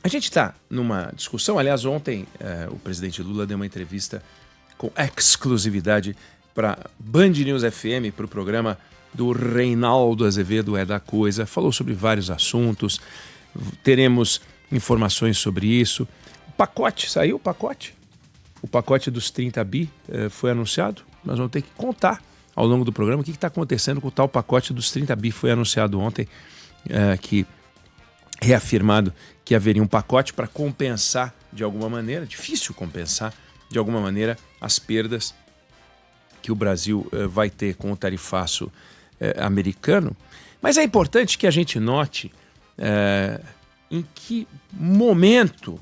A gente está numa discussão, aliás, ontem o presidente Lula deu uma entrevista com exclusividade para Band News FM, para o programa do Reinaldo Azevedo É da Coisa. Falou sobre vários assuntos, teremos informações sobre isso. O pacote, saiu o pacote? O pacote dos 30 bi foi anunciado. Nós vamos ter que contar ao longo do programa o que está acontecendo com o tal pacote dos 30 bi. Foi anunciado ontem, que reafirmado que haveria um pacote para compensar de alguma maneira, difícil compensar de alguma maneira, as perdas que o Brasil vai ter com o tarifaço americano. Mas é importante que a gente note em que momento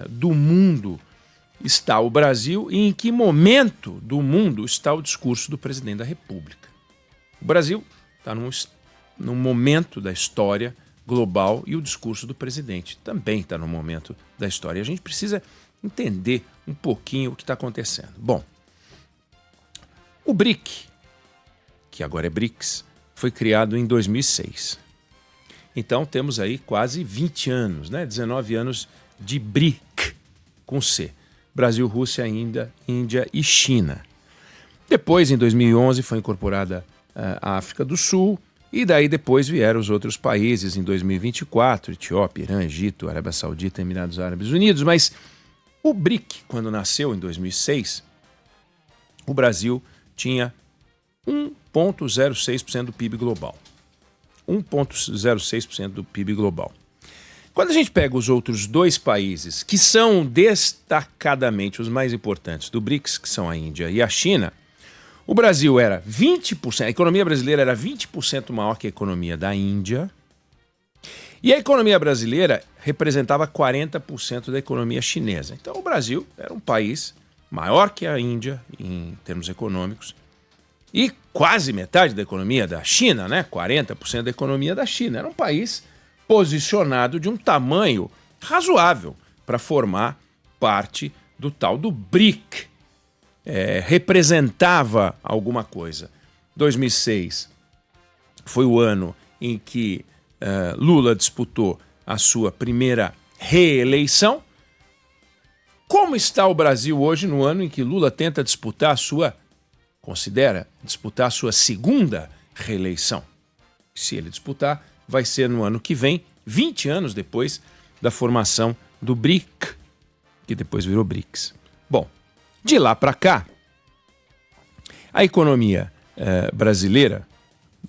do mundo está o Brasil e em que momento do mundo está o discurso do presidente da República. O Brasil está num momento da história global e o discurso do presidente também está no momento da história. A gente precisa entender um pouquinho o que está acontecendo. Bom, o BRIC, que agora é BRICS, foi criado em 2006. Então temos aí quase 20 anos, né? 19 anos de BRIC, com C. Brasil, Rússia, Índia e China. Depois, em 2011, foi incorporada a África do Sul, e daí depois vieram os outros países em 2024, Etiópia, Irã, Egito, Arábia Saudita, Emirados Árabes Unidos. Mas o BRIC, quando nasceu em 2006, o Brasil tinha 1,06% do PIB global. 1,06% do PIB global. Quando a gente pega os outros dois países, que são destacadamente os mais importantes do BRICS, que são a Índia e a China, o Brasil era 20%, a economia brasileira era 20% maior que a economia da Índia, e a economia brasileira representava 40% da economia chinesa. Então o Brasil era um país maior que a Índia em termos econômicos e quase metade da economia da China, né? 40% da economia da China. Era um país posicionado de um tamanho razoável para formar parte do tal do BRIC. Representava alguma coisa. 2006 foi o ano em que Lula disputou a sua primeira reeleição. Como está o Brasil hoje no ano em que Lula tenta considera disputar a sua segunda reeleição? Se ele disputar, vai ser no ano que vem, 20 anos depois da formação do BRIC, que depois virou BRICS. Bom, de lá para cá, a economia brasileira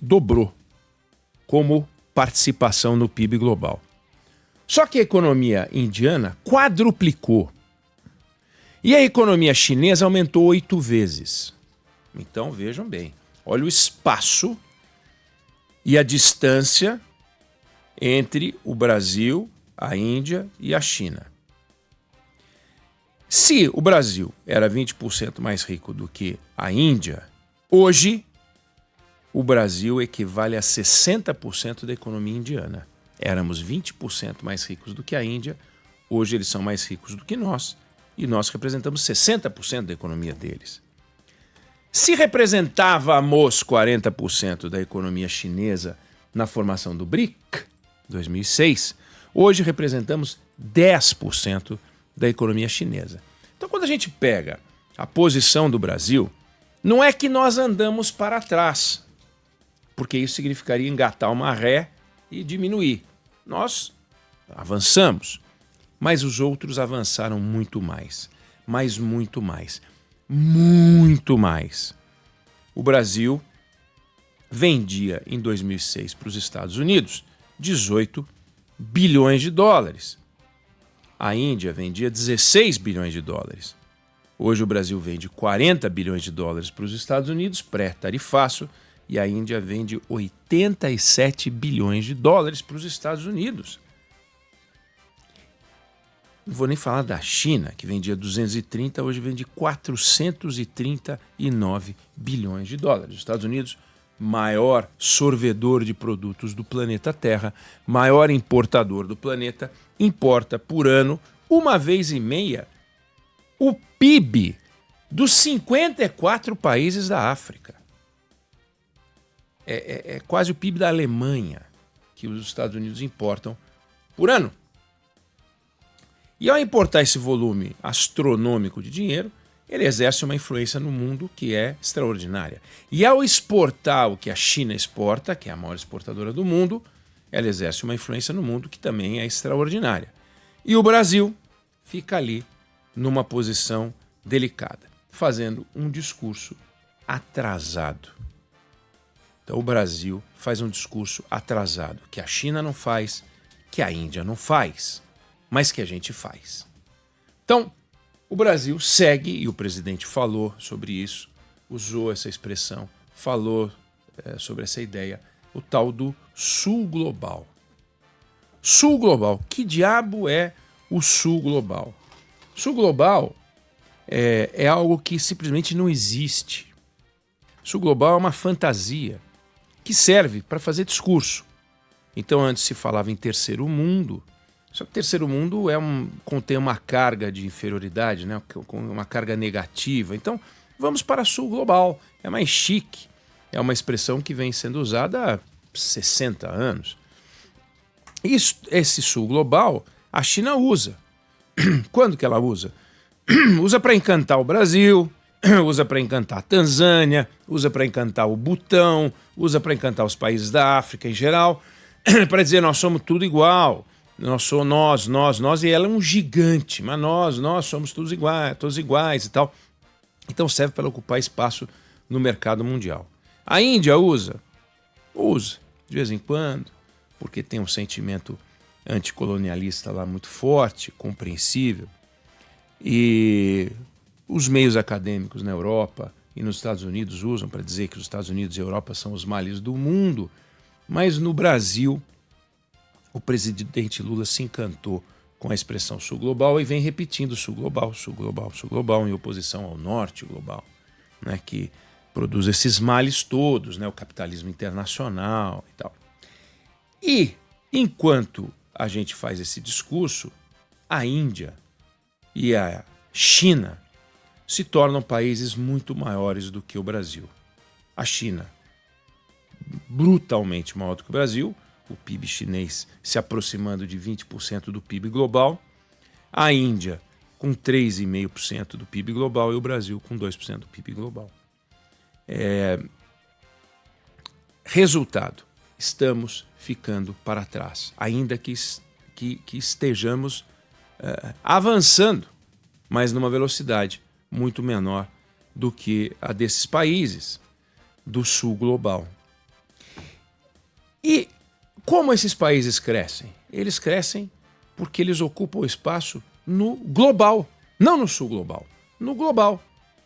dobrou como participação no PIB global. Só que a economia indiana quadruplicou. E a economia chinesa aumentou 8 vezes. Então vejam bem, olha o espaço e a distância entre o Brasil, a Índia e a China. Se o Brasil era 20% mais rico do que a Índia, hoje o Brasil equivale a 60% da economia indiana. Éramos 20% mais ricos do que a Índia, hoje eles são mais ricos do que nós e nós representamos 60% da economia deles. Se representávamos 40% da economia chinesa na formação do BRIC, 2006, hoje representamos 10% da economia chinesa. Então, quando a gente pega a posição do Brasil, não é que nós andamos para trás, porque isso significaria engatar uma ré e diminuir. Nós avançamos, mas os outros avançaram muito mais, mas muito mais, muito mais. O Brasil vendia em 2006 para os Estados Unidos 18 bilhões de dólares. A Índia vendia 16 bilhões de dólares. Hoje o Brasil vende 40 bilhões de dólares para os Estados Unidos, pré-tarifaço, e a Índia vende 87 bilhões de dólares para os Estados Unidos. Não vou nem falar da China, que vendia 230, hoje vende 439 bilhões de dólares. Os Estados Unidos, maior sorvedor de produtos do planeta Terra, maior importador do planeta, importa por ano, 1,5 vezes, o PIB dos 54 países da África. É quase o PIB da Alemanha que os Estados Unidos importam por ano. E ao importar esse volume astronômico de dinheiro, ele exerce uma influência no mundo que é extraordinária. E ao exportar o que a China exporta, que é a maior exportadora do mundo, ela exerce uma influência no mundo que também é extraordinária. E o Brasil fica ali numa posição delicada, fazendo um discurso atrasado. Então o Brasil faz um discurso atrasado, que a China não faz, que a Índia não faz, mas que a gente faz. Então, o Brasil segue, e o presidente falou sobre isso, usou essa expressão, falou sobre essa ideia, o tal do Sul Global. Sul Global. Que diabo é o Sul Global? Sul Global é algo que simplesmente não existe. Sul Global é uma fantasia que serve para fazer discurso. Então, antes se falava em terceiro mundo, só que terceiro mundo contém uma carga de inferioridade, né? Uma carga negativa. Então, vamos para Sul Global. É mais chique. É uma expressão que vem sendo usada há 60 anos. Esse Sul Global, a China usa. Quando que ela usa? Usa para encantar o Brasil, usa para encantar a Tanzânia, usa para encantar o Butão, usa para encantar os países da África em geral, para dizer nós somos tudo igual. Nós, e ela é um gigante, mas nós somos todos iguais e tal. Então serve para ocupar espaço no mercado mundial. A Índia usa, de vez em quando, porque tem um sentimento anticolonialista lá muito forte, compreensível. E os meios acadêmicos na Europa e nos Estados Unidos usam para dizer que os Estados Unidos e a Europa são os males do mundo, mas no Brasil o presidente Lula se encantou com a expressão Sul Global e vem repetindo Sul Global, Sul Global, Sul Global, em oposição ao Norte Global, né, que produz esses males todos, né, o capitalismo internacional e tal. E, enquanto a gente faz esse discurso, a Índia e a China se tornam países muito maiores do que o Brasil. A China, brutalmente maior do que o Brasil, o PIB chinês se aproximando de 20% do PIB global, a Índia com 3,5% do PIB global e o Brasil com 2% do PIB global. Resultado, estamos ficando para trás, ainda que estejamos avançando, mas numa velocidade muito menor do que a desses países do Sul Global. E como esses países crescem? Eles crescem porque eles ocupam espaço no global, não no Sul Global, no global,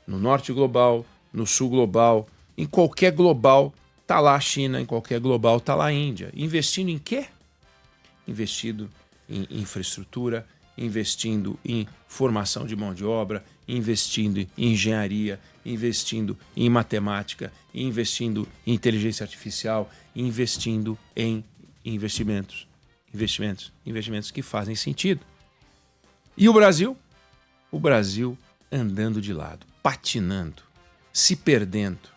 no Norte Global, no Sul Global, em qualquer global está lá a China, em qualquer global está lá a Índia. Investindo em quê? Investindo em infraestrutura, investindo em formação de mão de obra, investindo em engenharia, investindo em matemática, investindo em inteligência artificial, investindo em investimentos que fazem sentido. E o Brasil? O Brasil andando de lado, patinando, se perdendo.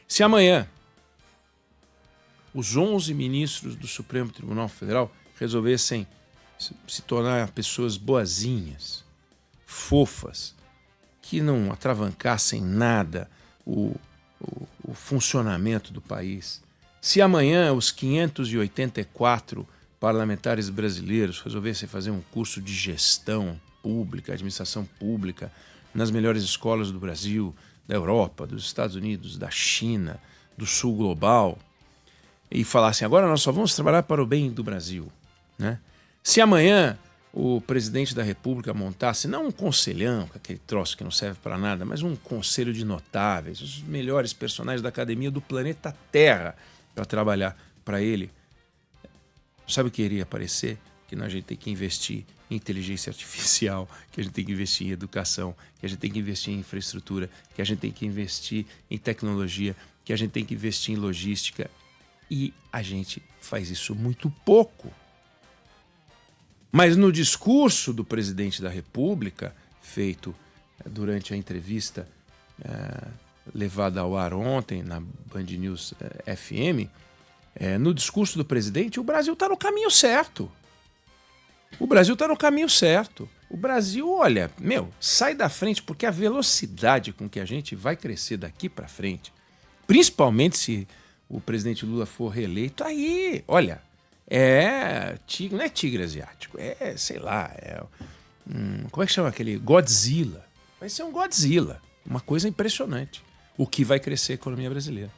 Se amanhã os 11 ministros do Supremo Tribunal Federal resolvessem se tornar pessoas boazinhas, fofas, que não atravancassem nada o funcionamento do país, se amanhã os 584 parlamentares brasileiros resolvessem fazer um curso de gestão pública, administração pública, nas melhores escolas do Brasil, da Europa, dos Estados Unidos, da China, do Sul Global, e falassem, agora nós só vamos trabalhar para o bem do Brasil, né? Se amanhã o presidente da República montasse, não um conselhão, aquele troço que não serve para nada, mas um conselho de notáveis, os melhores personagens da academia do planeta Terra para trabalhar para ele, sabe o que iria aparecer? Que a gente tem que investir em inteligência artificial, que a gente tem que investir em educação, que a gente tem que investir em infraestrutura, que a gente tem que investir em tecnologia, que a gente tem que investir em logística. E a gente faz isso muito pouco. Mas no discurso do presidente da República, feito durante a entrevista levada ao ar ontem na Band News FM, no discurso do presidente, o Brasil está no caminho certo. O Brasil está no caminho certo. O Brasil, olha, sai da frente, porque a velocidade com que a gente vai crescer daqui para frente, principalmente se o presidente Lula for reeleito, aí, olha, não é tigre asiático, sei lá, como é que chama aquele? Godzilla. Vai ser um Godzilla, uma coisa impressionante. O que vai crescer a economia brasileira.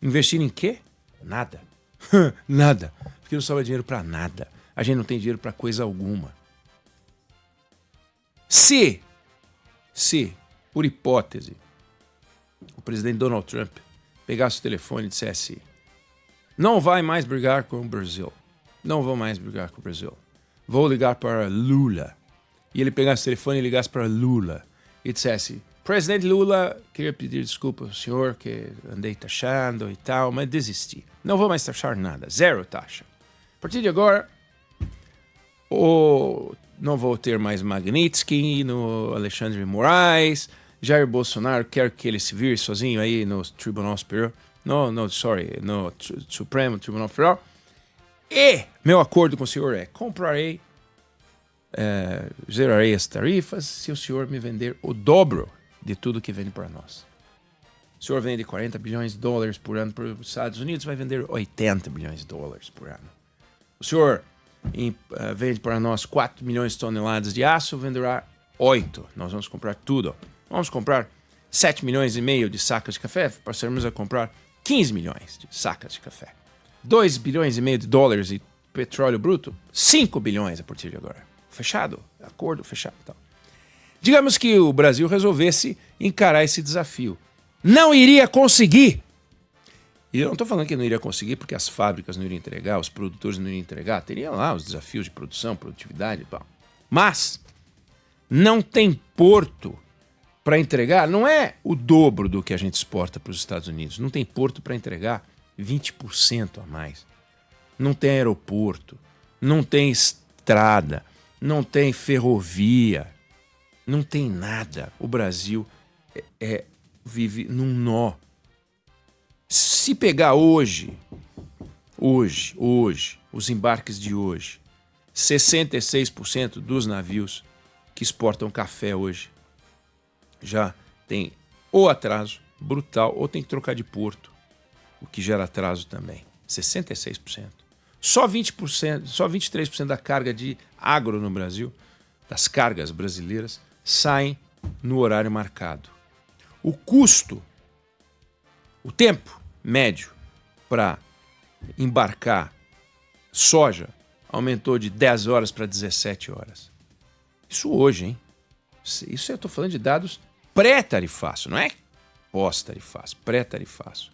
Investir em quê? Nada. Nada. Porque não sobra dinheiro para nada. A gente não tem dinheiro para coisa alguma. Se, por hipótese, o presidente Donald Trump pegasse o telefone e dissesse: não vai mais brigar com o Brasil, não vou mais brigar com o Brasil, vou ligar para Lula. E ele pegasse o telefone e ligasse para Lula e dissesse: presidente Lula, queria pedir desculpa ao senhor que andei taxando e tal, mas desisti. Não vou mais taxar nada, zero taxa. A partir de agora, não vou ter mais Magnitsky no Alexandre de Moraes. Jair Bolsonaro quer que ele se vire sozinho aí no Tribunal Superior. No Supremo Tribunal Federal. E meu acordo com o senhor zerarei as tarifas se o senhor me vender o dobro de tudo que vende para nós. O senhor vende 40 bilhões de dólares por ano para os Estados Unidos, vai vender 80 bilhões de dólares por ano. O senhor vende para nós 4 milhões de toneladas de aço, venderá 8. Nós vamos comprar tudo. Vamos comprar 7 milhões e meio de sacas de café, passaremos a comprar 15 milhões de sacas de café. 2 bilhões e meio de dólares de petróleo bruto, 5 bilhões a partir de agora. Fechado? Acordo fechado. Então. Digamos que o Brasil resolvesse encarar esse desafio. Não iria conseguir. E eu não estou falando que não iria conseguir porque as fábricas não iriam entregar, os produtores não iriam entregar, teriam lá os desafios de produção, produtividade e tal. Mas não tem porto para entregar, não é o dobro do que a gente exporta para os Estados Unidos, não tem porto para entregar 20% a mais. Não tem aeroporto, não tem estrada, não tem ferrovia, não tem nada. O Brasil vive num nó. Se pegar hoje, os embarques de hoje, 66% dos navios que exportam café hoje já tem ou atraso brutal ou tem que trocar de porto, o que gera atraso também. 66%. Só 20%, só 23% da carga de agro no Brasil, das cargas brasileiras, saem no horário marcado. O custo, o tempo médio para embarcar soja aumentou de 10 horas para 17 horas. Isso hoje, hein? Isso eu estou falando de dados pré-tarifaço, não é pós-tarifaço, pré-tarifaço.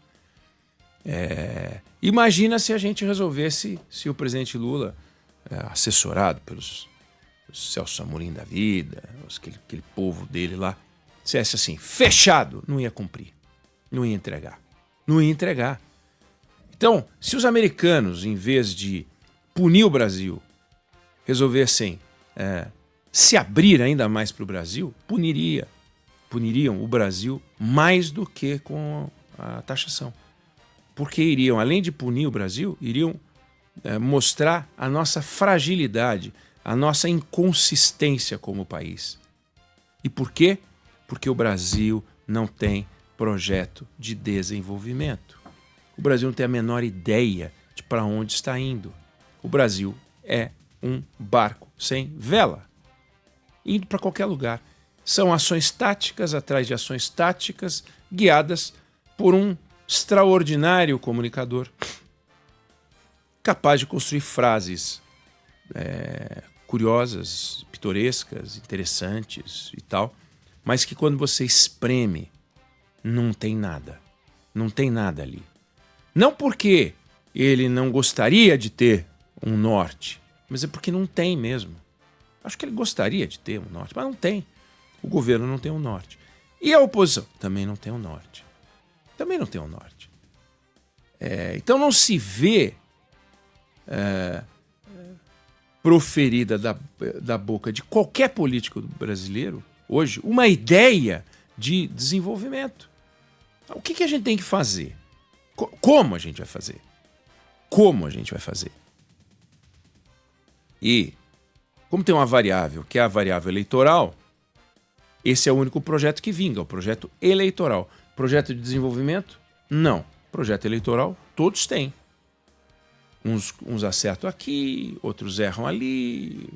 Imagina se a gente resolvesse, se o presidente Lula, assessorado pelos Celso Amorim da vida, aquele povo dele lá, dissesse assim, fechado, não ia cumprir, não ia entregar. Não ia entregar. Então, se os americanos, em vez de punir o Brasil, resolvessem se abrir ainda mais para o Brasil, puniriam o Brasil mais do que com a taxação. Porque iriam, além de punir o Brasil, iriam mostrar a nossa fragilidade, a nossa inconsistência como país. E por quê? Porque o Brasil não tem projeto de desenvolvimento. O Brasil não tem a menor ideia de para onde está indo. O Brasil é um barco sem vela, indo para qualquer lugar. São ações táticas atrás de ações táticas, guiadas por um extraordinário comunicador, capaz de construir frases curiosas, pitorescas, interessantes e tal, mas que quando você espreme, não tem nada. Não tem nada ali. Não porque ele não gostaria de ter um norte, mas é porque não tem mesmo. Acho que ele gostaria de ter um norte, mas não tem. O governo não tem um norte. E a oposição também não tem um norte. Também não tem um norte. Então não se vê proferida da boca de qualquer político brasileiro, hoje, uma ideia de desenvolvimento. O que a gente tem que fazer? Como a gente vai fazer? Como a gente vai fazer? E Como tem uma variável, que é a variável eleitoral, esse é o único projeto que vinga, o projeto eleitoral. Projeto de desenvolvimento? Não. Projeto eleitoral, todos têm. Uns acertam aqui, outros erram ali,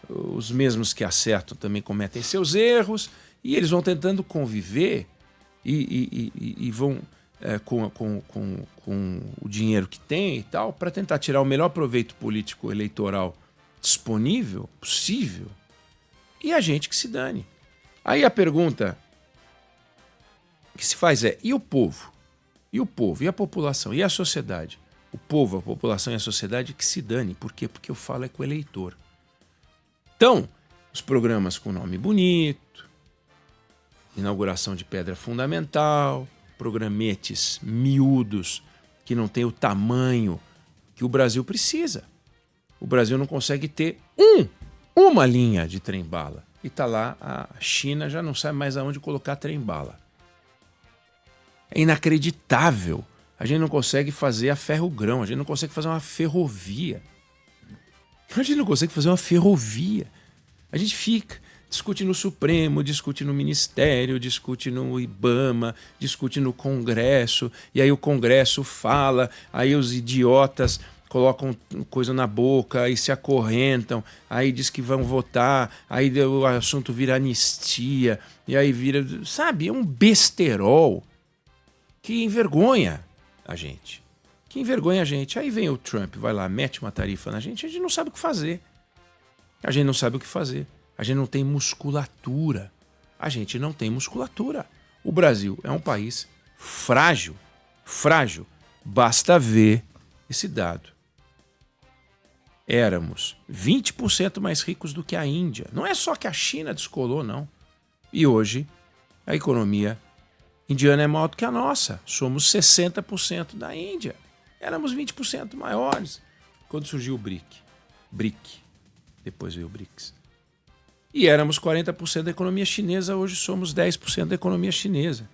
os mesmos que acertam também cometem seus erros, e eles vão tentando conviver e vão com o dinheiro que tem e tal, para tentar tirar o melhor proveito político eleitoral disponível, possível, e a gente que se dane. Aí a pergunta que se faz é, e o povo? E o povo? E a população? E a sociedade? O povo, a população e a sociedade que se dane. Por quê? Porque eu falo é com o eleitor. Então, os programas com nome bonito, inauguração de pedra fundamental, programetes miúdos que não tem o tamanho que o Brasil precisa. O Brasil não consegue ter uma linha de trem-bala. E está lá, a China já não sabe mais aonde colocar trem-bala. É inacreditável. A gente não consegue fazer a ferro-grão, a gente não consegue fazer uma ferrovia. A gente não consegue fazer uma ferrovia. A gente fica, discute no Supremo, discute no Ministério, discute no IBAMA, discute no Congresso, e aí o Congresso fala, aí os idiotas colocam coisa na boca, aí se acorrentam, aí diz que vão votar, aí o assunto vira anistia, e aí vira, sabe, é um besterol que envergonha a gente. Que envergonha a gente. Aí vem o Trump, vai lá, mete uma tarifa na gente, a gente não sabe o que fazer. A gente não sabe o que fazer. A gente não tem musculatura. A gente não tem musculatura. O Brasil é um país frágil. Frágil. Basta ver esse dado. Éramos 20% mais ricos do que a Índia. Não é só que a China descolou, não. E hoje, a economia indiana é maior do que a nossa. Somos 60% da Índia. Éramos 20% maiores quando surgiu o BRIC. Depois veio o BRICS. E éramos 40% da economia chinesa, hoje somos 10% da economia chinesa.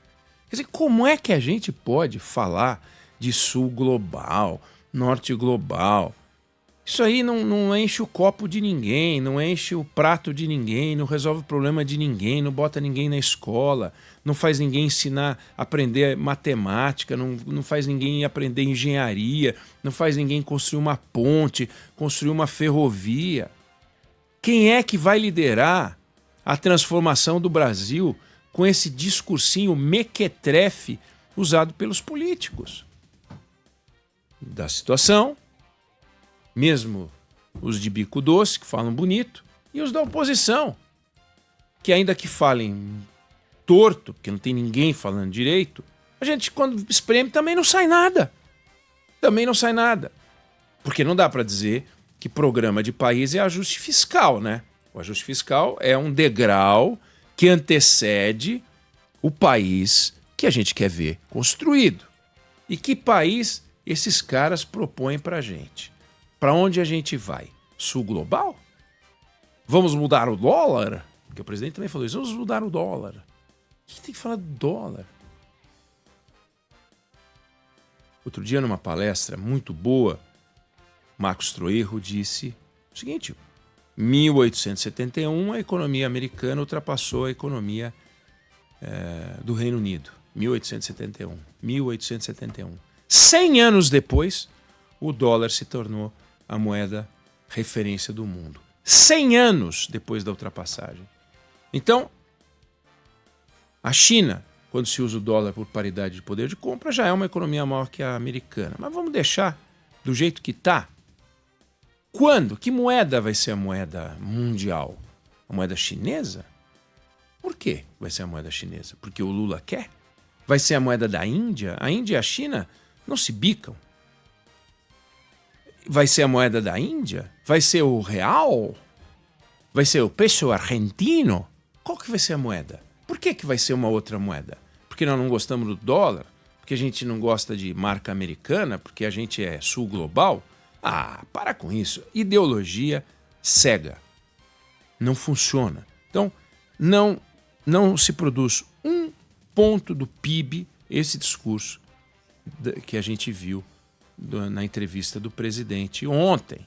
Quer dizer, como é que a gente pode falar de sul global, norte global? Isso aí não enche o copo de ninguém, não enche o prato de ninguém, não resolve o problema de ninguém, não bota ninguém na escola, não faz ninguém ensinar, aprender matemática, não faz ninguém aprender engenharia, não faz ninguém construir uma ponte, construir uma ferrovia. Quem é que vai liderar a transformação do Brasil com esse discursinho mequetrefe usado pelos políticos? Da situação, mesmo os de bico doce, que falam bonito, e os da oposição, que ainda que falem torto, porque não tem ninguém falando direito, a gente, quando espreme, também não sai nada. Também não sai nada. Porque não dá para dizer que programa de país é ajuste fiscal, né? O ajuste fiscal é um degrau que antecede o país que a gente quer ver construído. E que país esses caras propõem para a gente? Para onde a gente vai? Sul global? Vamos mudar o dólar? Porque o presidente também falou isso. Vamos mudar o dólar. O que tem que falar do dólar? Outro dia, numa palestra muito boa, Marcos Troerro disse o seguinte: 1871, a economia americana ultrapassou a economia do Reino Unido. 1871. 100 anos depois, o dólar se tornou a moeda referência do mundo. 100 anos depois da ultrapassagem. Então, a China, quando se usa o dólar por paridade de poder de compra, já é uma economia maior que a americana. Mas vamos deixar do jeito que está. Quando? Que moeda vai ser a moeda mundial? A moeda chinesa? Por que vai ser a moeda chinesa? Porque o Lula quer? Vai ser a moeda da Índia? A Índia e a China não se bicam. Vai ser a moeda da Índia? Vai ser o real? Vai ser o peso argentino? Qual que vai ser a moeda? Por que vai ser uma outra moeda? Porque nós não gostamos do dólar? Porque a gente não gosta de marca americana? Porque a gente é sul global? Ah, para com isso. Ideologia cega. Não funciona. Então, não se produz um ponto do PIB, esse discurso que a gente viu na entrevista do presidente ontem.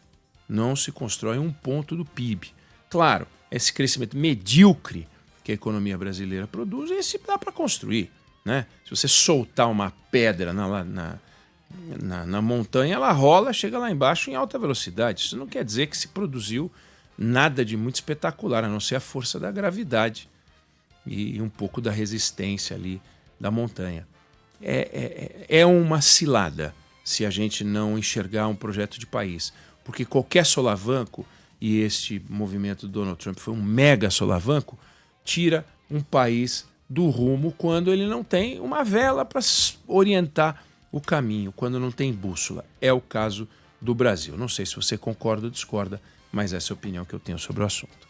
Não se constrói um ponto do PIB. Claro, esse crescimento medíocre que a economia brasileira produz, esse dá para construir, né? Se você soltar uma pedra na montanha, ela rola, chega lá embaixo em alta velocidade. Isso não quer dizer que se produziu nada de muito espetacular, a não ser a força da gravidade e um pouco da resistência ali da montanha. É uma cilada se a gente não enxergar um projeto de país, porque qualquer solavanco, e este movimento do Donald Trump foi um mega solavanco, tira um país do rumo quando ele não tem uma vela para orientar o caminho, quando não tem bússola. É o caso do Brasil. Não sei se você concorda ou discorda, mas essa é a opinião que eu tenho sobre o assunto.